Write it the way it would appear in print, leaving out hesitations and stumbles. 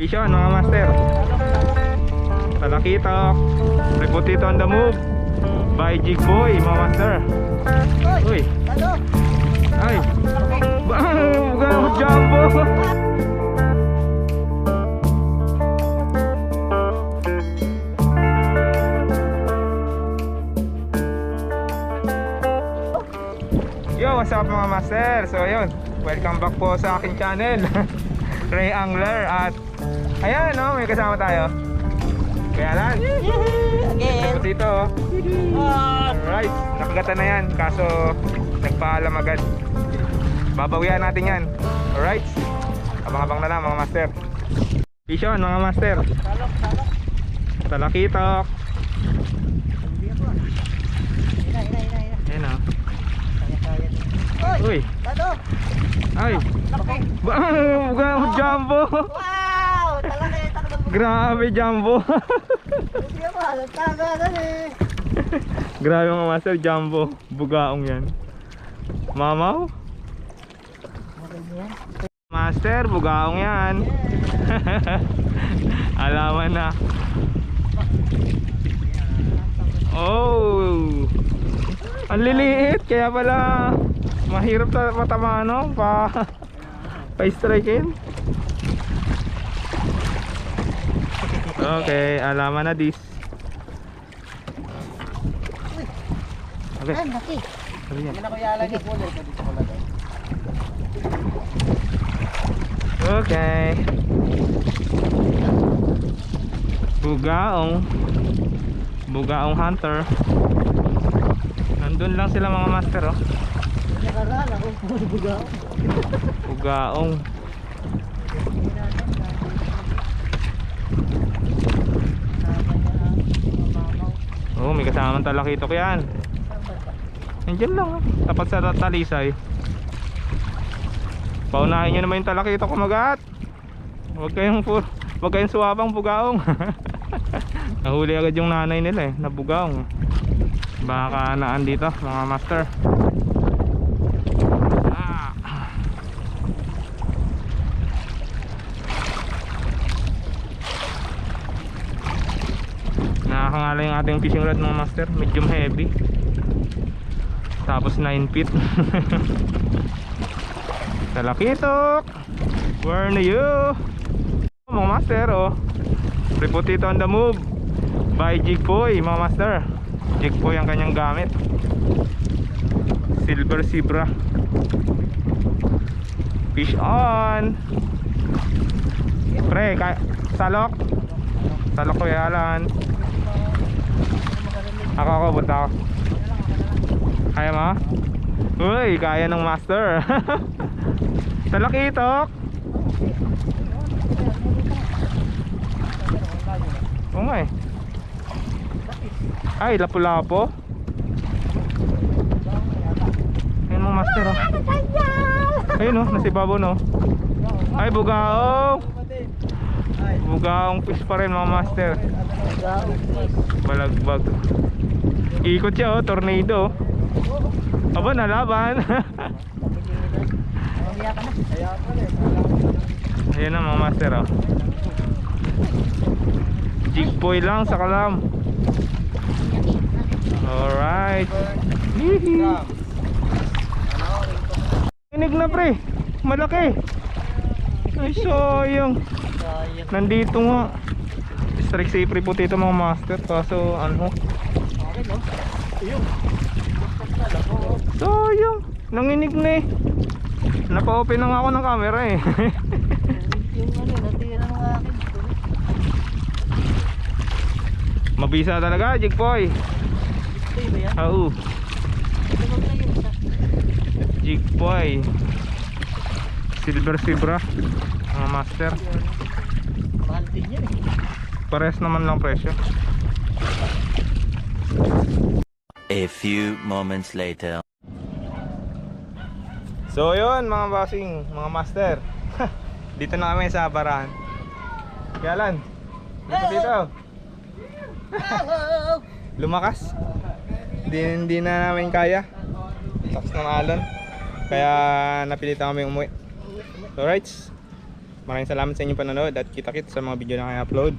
Vision mga master. Talakitok. Reputito on the move by Jigboy mga master. Uy. Ay. Bugang jumbo. Yo, what's up mga master? So yun, welcome back po sa aking channel. Ray Angler. At ayan, no, may kasama tayo. Kaya lang Again. dito. Alright, nakagatan na yan. Kaso nagpaalam agad. Babawian natin yan. Alright, abang-abang na lang mga master. Vision mga master. Talakitok. Ayan o. Uy. Ay. Bugang jumbo. Wow! Grabe jumbo. Grabe mga master, jumbo. Bugaong yan. Mamaw. Master, bugaong yan. Alaman na. Oh. Ang liliit, kaya pala mahirap matama, no? Pa-strike-in. Okay, alaman na this. Okay. Ay, laki. Sabi niya. Okay. Bugaong. Bugaong hunter. Nandun lang sila mga master, oh. Nakarala kung puro bugaw. Bugaong. Oh, may kasamang talakitok yan. Nandiyan lang, oh. Tapat sa talisay. Paunahin nyo naman yung talakitok kumagat. Huwag kayong suwabang bugaong. Nahuli agad yung nanay nila eh, na bugaong. Baka naan dito mga master. Nakakangala yung ating fishing rod mga master. Medium heavy. Tapos 9 feet. Talakitok. Where are you? Mga master, oh. Reputito on the move by Jigboy mga master. Jigboy ang kanyang gamit. Silver zebra. Fish on. Pre, salok. Salok ko yalan. Ako, punta ako. Kaya mo? Uy, kaya ng master. Talakitok. Oo nga eh. Ay, lapu-lapo. Ayun mga master, oh. Ayun, oh, nasibabaw, no. Ay, bugaong. Bugaong fish pa rin mga master. Balagbag. Ikot siya, oh, tornado. Aba, nalaban. Ayan na mga master, oh. Jigboy lang sa kalam. Alright. Inig na pre. Malaki. Ay sayang. Nandito nga. Strike safe po dito mga master. Kaso ano, sayang. Nanginig na eh. Napa-open lang ako ng camera eh. Yung ano, natira ng akin. Mabisa talaga, Jigboy. Ito ba yan? Oo. Ito ba na yun? Jigboy. Silver zebra. Mga master. Mahal din yan eh. Pares naman lang presyo. A few moments later. So yun mga bossing, mga master. Dito na kami sa Barahan. Yalan. Dito. Lumakas. Hindi na namin kaya. Takas ng alon. Kaya napilitan kami umuwi. Alright. Maraming salamat sa inyong panonood at kita-kits sa mga video na i-upload.